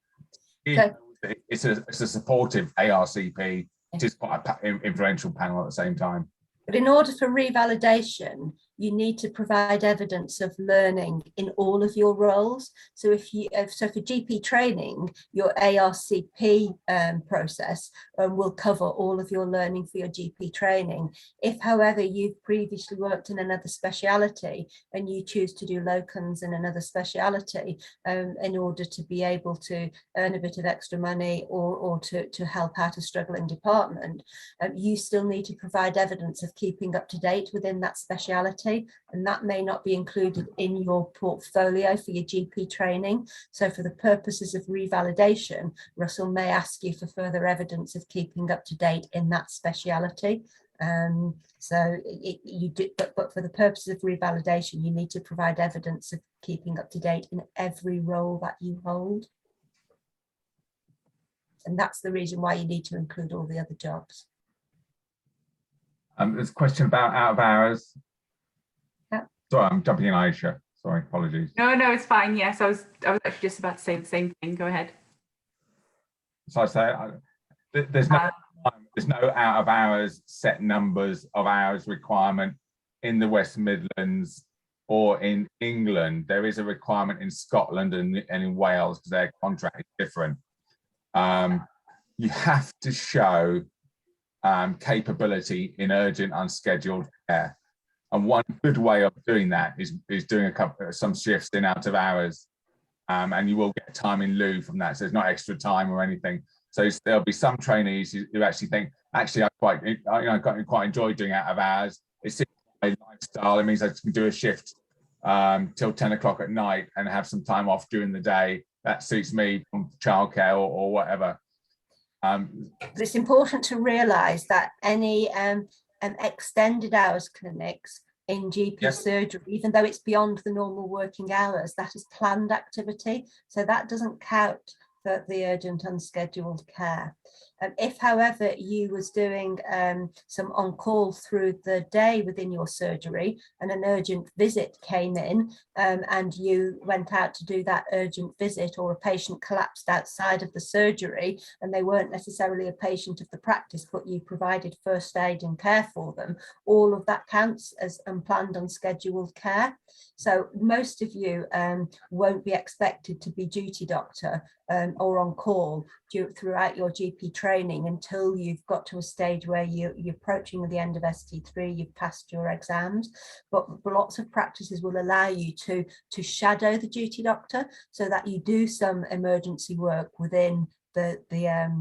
It's a supportive ARCP, which is quite an influential panel at the same time. But in order for revalidation, you need to provide evidence of learning in all of your roles. So so for GP training, your ARCP process will cover all of your learning for your GP training. If, however, you've previously worked in another speciality and you choose to do locums in another speciality in order to be able to earn a bit of extra money or to help out a struggling department, you still need to provide evidence of keeping up to date within that speciality. And that may not be included in your portfolio for your GP training. So for the purposes of revalidation, Russell may ask you for further evidence of keeping up to date in that speciality. But for the purposes of revalidation, you need to provide evidence of keeping up to date in every role that you hold. And that's the reason why you need to include all the other jobs. There's a question about out of hours. Sorry, I'm jumping in, Aisha. Sorry, apologies. No, it's fine. Yes, I was actually just about to say the same thing. Go ahead. So I say there's no out of hours set numbers of hours requirement in the West Midlands or in England. There is a requirement in Scotland and in Wales, because their contract is different. You have to show capability in urgent unscheduled care. And one good way of doing that is doing some shifts in out of hours, and you will get time in lieu from that. So it's not extra time or anything. So there'll be some trainees who actually think, actually, I quite enjoy doing out of hours. It's my lifestyle. It means I can do a shift till 10 o'clock at night and have some time off during the day. That suits me from childcare or whatever. But it's important to realise that any extended hours clinics in GP surgery, even though it's beyond the normal working hours, that is planned activity. So that doesn't count the urgent unscheduled care. If, however, you was doing some on-call through the day within your surgery and an urgent visit came in and you went out to do that urgent visit, or a patient collapsed outside of the surgery and they weren't necessarily a patient of the practice, but you provided first aid and care for them, all of that counts as unplanned unscheduled care. So most of you won't be expected to be duty doctor or on call throughout your GP training until you've got to a stage where you're approaching the end of ST3, you've passed your exams. But lots of practices will allow you to shadow the duty doctor so that you do some emergency work within the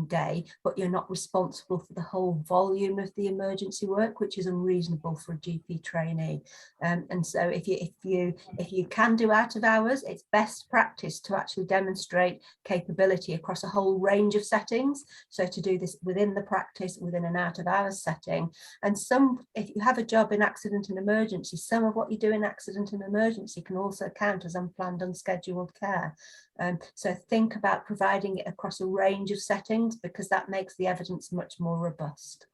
day, but you're not responsible for the whole volume of the emergency work, which is unreasonable for a GP trainee. And so if you can do out of hours, it's best practice to actually demonstrate capability across a whole range of settings. So to do this within the practice, within an out of hours setting. And if you have a job in accident and emergency, some of what you do in accident and emergency can also count as unplanned unscheduled care. So think about providing it across a range of settings, because that makes the evidence much more robust.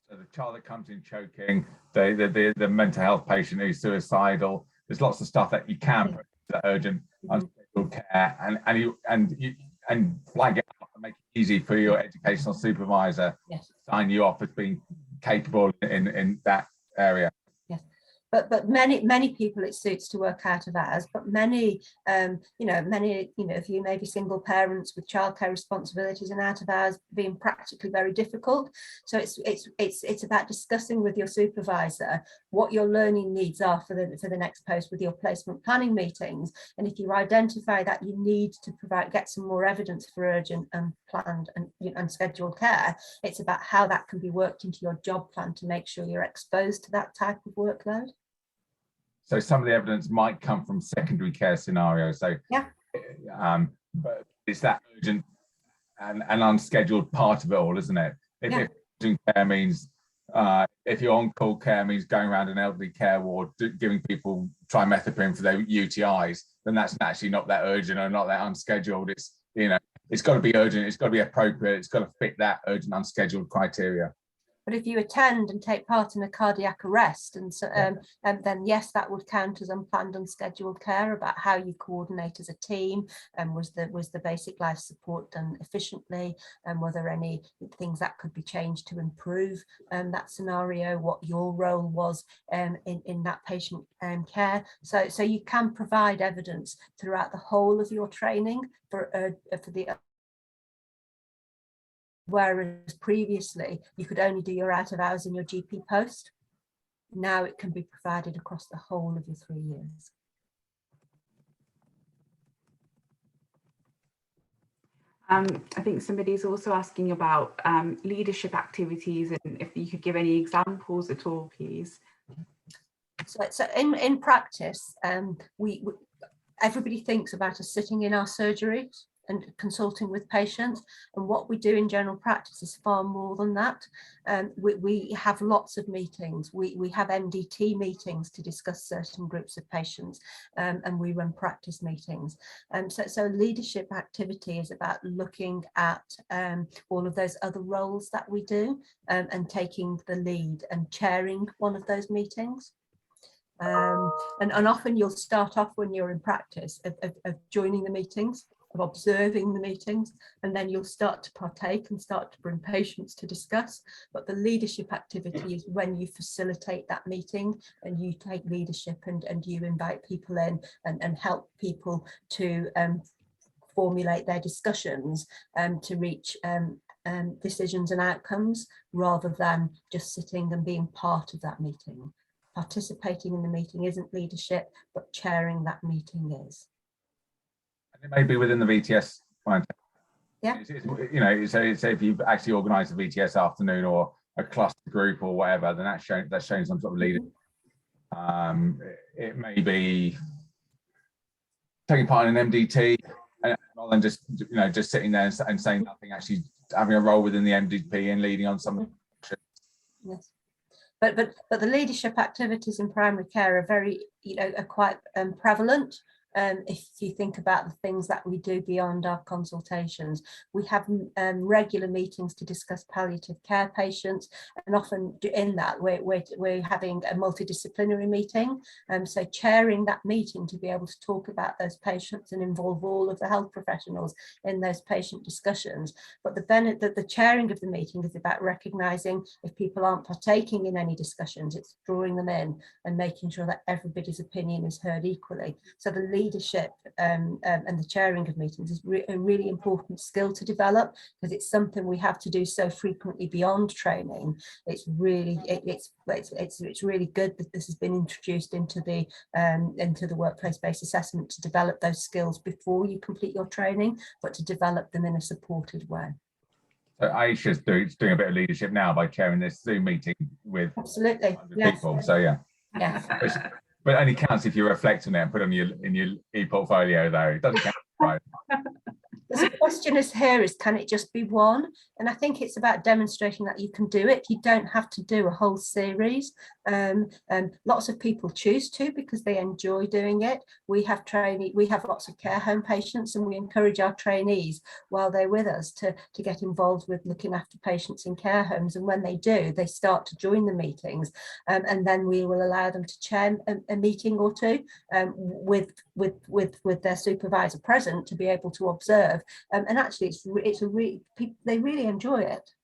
So the child that comes in choking, the mental health patient who's suicidal, there's lots of stuff that you can put into urgent unscheduled care and flag it up and make it easy for your educational supervisor to sign you off as being capable in that area. But many people it suits to work out of hours, but many of you may be single parents with childcare responsibilities, and out of hours being practically very difficult. So it's about discussing with your supervisor what your learning needs are for the next post with your placement planning meetings. And if you identify that you need to get some more evidence for urgent and planned and unscheduled care, it's about how that can be worked into your job plan to make sure you're exposed to that type of workload. So some of the evidence might come from secondary care scenarios. So but it's that urgent and unscheduled part of it all, isn't it? If urgent care means, if your on-call care means going around an elderly care ward, giving people trimethoprim for their UTIs, then that's actually not that urgent or not that unscheduled. It's, it's got to be urgent, it's got to be appropriate, it's got to fit that urgent unscheduled criteria. But if you attend and take part in a cardiac arrest, and then yes, that would count as unplanned unscheduled care, about how you coordinate as a team, and was the basic life support done efficiently, and were there any things that could be changed to improve that scenario, what your role was in that patient care. So you can provide evidence throughout the whole of your training for the. Whereas previously you could only do your out of hours in your GP post. Now it can be provided across the whole of your 3 years. I think somebody's also asking about leadership activities, and if you could give any examples at all, please. So in practice, everybody thinks about us sitting in our surgeries and consulting with patients, and what we do in general practice is far more than that. We have lots of meetings. We have MDT meetings to discuss certain groups of patients, and we run practice meetings. So leadership activity is about looking at all of those other roles that we do, and taking the lead and chairing one of those meetings. And often you'll start off when you're in practice of joining the meetings, of observing the meetings, and then you'll start to partake and start to bring patients to discuss. But the leadership activity is when you facilitate that meeting and you take leadership and you invite people in and help people to formulate their discussions to reach decisions and outcomes, rather than just sitting and being part of that meeting. Participating in the meeting isn't leadership, but chairing that meeting is. And it may be within the VTS. Yeah. So if you've actually organised a VTS afternoon or a cluster group or whatever, then that's showing some sort of leadership. It may be taking part in an MDT, and rather than just sitting there and saying nothing, actually having a role within the MDP and leading on some of the. Yes. But the leadership activities in primary care are very, are quite prevalent. If you think about the things that we do beyond our consultations, we have regular meetings to discuss palliative care patients, and often in that we're having a multidisciplinary meeting. So chairing that meeting to be able to talk about those patients and involve all of the health professionals in those patient discussions. But the chairing of the meeting is about recognising if people aren't partaking in any discussions, it's drawing them in and making sure that everybody's opinion is heard equally. So the leadership and the chairing of meetings is a really important skill to develop, because it's something we have to do so frequently beyond training. It's really good that this has been introduced into the workplace-based assessment, to develop those skills before you complete your training, but to develop them in a supported way. So Aisha's doing a bit of leadership now by chairing this Zoom meeting with absolutely yes. people. So yeah. Yes. But it only counts if you reflect on it and put it on in your e-portfolio, though. It doesn't count, right? There's a question here is, can it just be one? And I think it's about demonstrating that you can do it. You don't have to do a whole series. Lots of people choose to because they enjoy doing it. We have lots of care home patients, and we encourage our trainees while they're with us to get involved with looking after patients in care homes. And when they do, they start to join the meetings, and then we will allow them to chair a meeting or two with their supervisor present to be able to observe. And actually, they really enjoy it,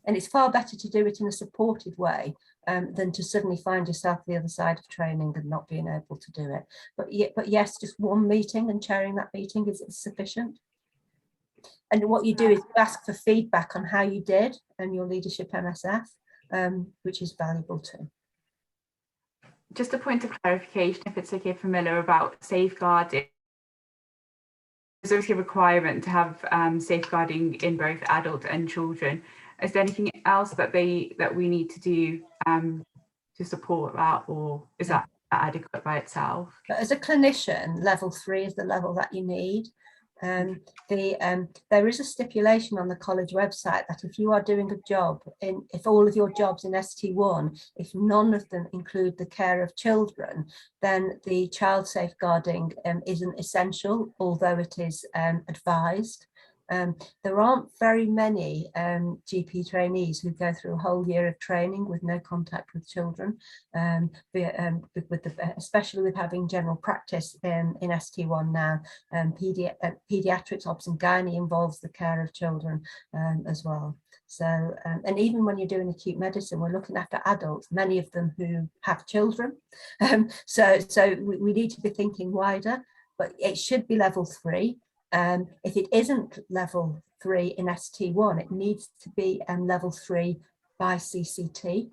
and it's far better to do it in a supported way than to suddenly find yourself the other side of training and not being able to do it. But yes, just one meeting and chairing that meeting is sufficient. And what you do is ask for feedback on how you did and your leadership MSF, which is valuable too. Just a point of clarification, if it's okay for Miller, about safeguarding. There's obviously a requirement to have safeguarding in both adult and children. Is there anything else that we need to do to support that, or is that adequate by itself? But as a clinician, level 3 is the level that you need. There is a stipulation on the college website that if you are doing a job if all of your jobs in ST1, if none of them include the care of children, then the child safeguarding isn't essential, although it is advised. There aren't very many GP trainees who go through a whole year of training with no contact with children, especially with having general practice in ST1 now. Pediatrics, obs and gynae involves the care of children as well. So, and even when you're doing acute medicine, we're looking after adults, many of them who have children. So we need to be thinking wider, but it should be level 3. If it isn't level 3 in ST1, it needs to be level 3 by CCT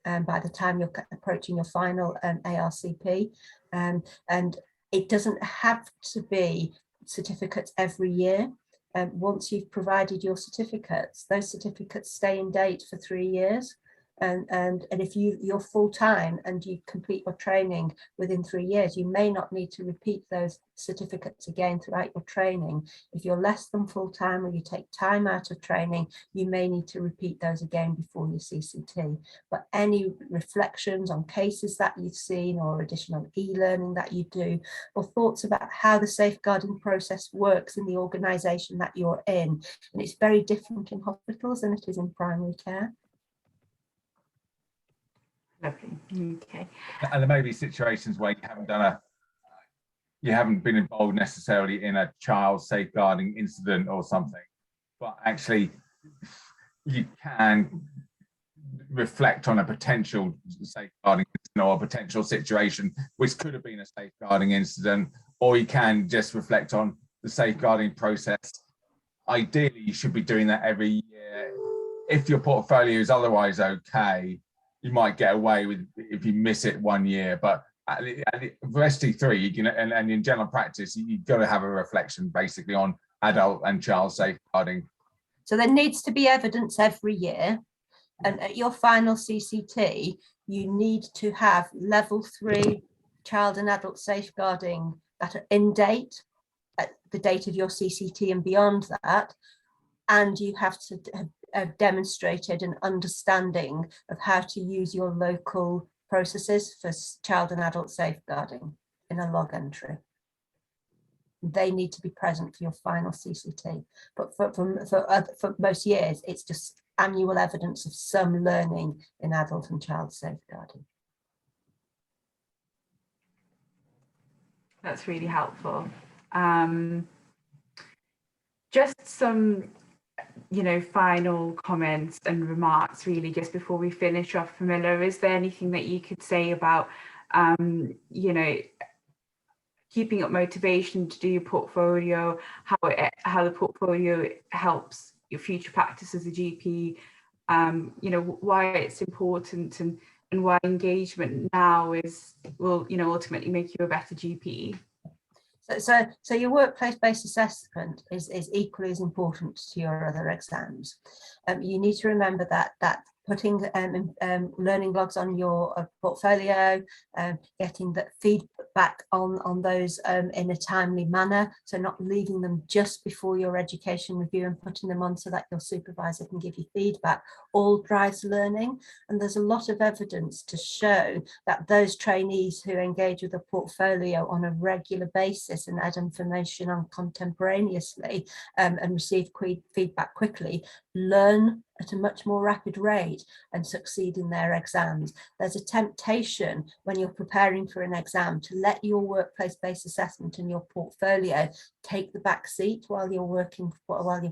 by the time you're approaching your final ARCP. And it doesn't have to be certificates every year. Once you've provided your certificates, those certificates stay in date for 3 years. And if you're full-time and you complete your training within 3 years, you may not need to repeat those certificates again throughout your training. If you're less than full-time or you take time out of training, you may need to repeat those again before your CCT. But any reflections on cases that you've seen, or additional e-learning that you do, or thoughts about how the safeguarding process works in the organisation that you're in, and it's very different in hospitals than it is in primary care. Lovely. Okay. And there may be situations where you haven't been involved necessarily in a child safeguarding incident or something, but actually you can reflect on a potential safeguarding incident or a potential situation which could have been a safeguarding incident, or you can just reflect on the safeguarding process. Ideally, you should be doing that every year. If your portfolio is otherwise okay, you might get away with if you miss it 1 year, but for ST3, you can, and in general practice, you've got to have a reflection basically on adult and child safeguarding. So there needs to be evidence every year, and at your final CCT, you need to have level 3 child and adult safeguarding that are in date at the date of your CCT and beyond that, and you have to have demonstrated an understanding of how to use your local processes for child and adult safeguarding in a log entry. They need to be present for your final CCT. But for most years, it's just annual evidence of some learning in adult and child safeguarding. That's really helpful. Just some, final comments and remarks really just before we finish off. Camilla, is there anything that you could say about, keeping up motivation to do your portfolio, how the portfolio helps your future practice as a GP, why it's important and why engagement now will ultimately make you a better GP? So your workplace-based assessment is equally as important to your other exams. You need to remember that putting learning logs on your portfolio, getting that feedback on those in a timely manner, so not leaving them just before your education review and putting them on so that your supervisor can give you feedback, all drives learning. And there's a lot of evidence to show that those trainees who engage with a portfolio on a regular basis and add information on contemporaneously and receive feedback quickly, learn at a much more rapid rate and succeed in their exams. There's a temptation when you're preparing for an exam to let your workplace-based assessment and your portfolio take the back seat while you're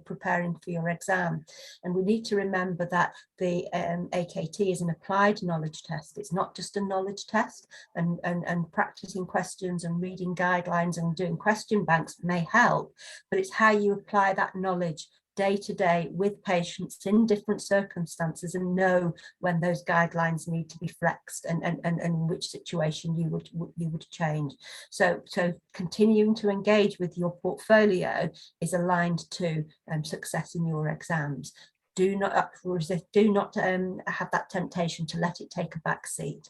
preparing for your exam. And we need to remember that the AKT is an applied knowledge test. It's not just a knowledge test, and practicing questions and reading guidelines and doing question banks may help, but it's how you apply that knowledge day to day with patients in different circumstances and know when those guidelines need to be flexed and which situation you would change. So continuing to engage with your portfolio is aligned to success in your exams. Do not resist, do not have that temptation to let it take a back seat,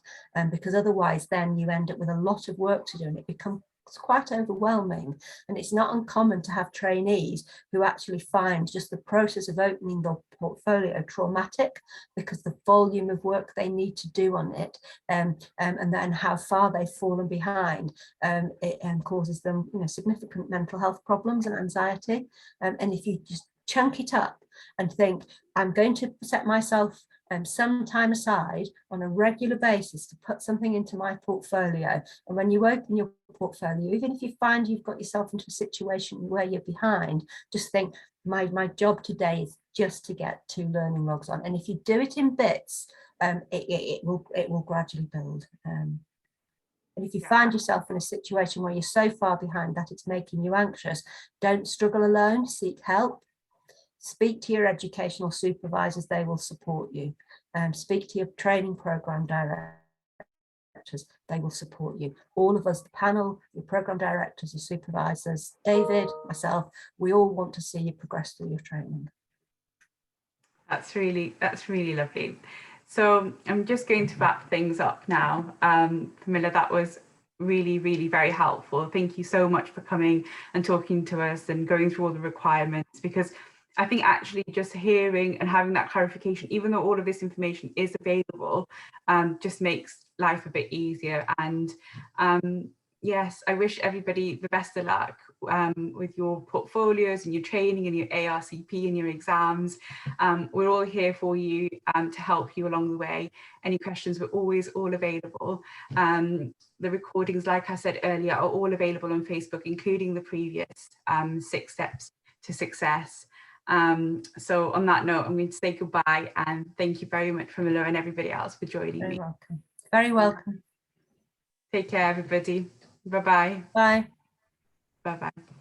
because otherwise then you end up with a lot of work to do and it becomes quite overwhelming. And it's not uncommon to have trainees who actually find just the process of opening their portfolio traumatic because the volume of work they need to do on it and then how far they've fallen behind, it causes them significant mental health problems and anxiety. And if you just chunk it up and think, I'm going to set myself some time aside on a regular basis to put something into my portfolio. And when you open your portfolio, even if you find you've got yourself into a situation where you're behind, just think, my job today is just to get 2 learning logs on. And if you do it in bits, it will gradually build. And if you find yourself in a situation where you're so far behind that it's making you anxious, don't struggle alone, seek help. Speak to your educational supervisors, they will support you. Speak to your training program directors, they will support you. All of us, the panel, your program directors, your supervisors, David, myself, we all want to see you progress through your training. That's really lovely. So I'm just going to wrap things up now. Camilla, that was really very helpful. Thank you so much for coming and talking to us and going through all the requirements, because I think actually just hearing and having that clarification, even though all of this information is available, just makes life a bit easier. And yes, I wish everybody the best of luck with your portfolios and your training and your ARCP and your exams. We're all here for you to help you along the way. Any questions, we're always all available. The recordings, like I said earlier, are all available on Facebook, including the previous 6 steps to success. So on that note, I'm going to say goodbye and thank you very much, Camilla, and everybody else for joining me. Welcome. Very welcome. Take care, everybody. Bye-bye. Bye. Bye-bye.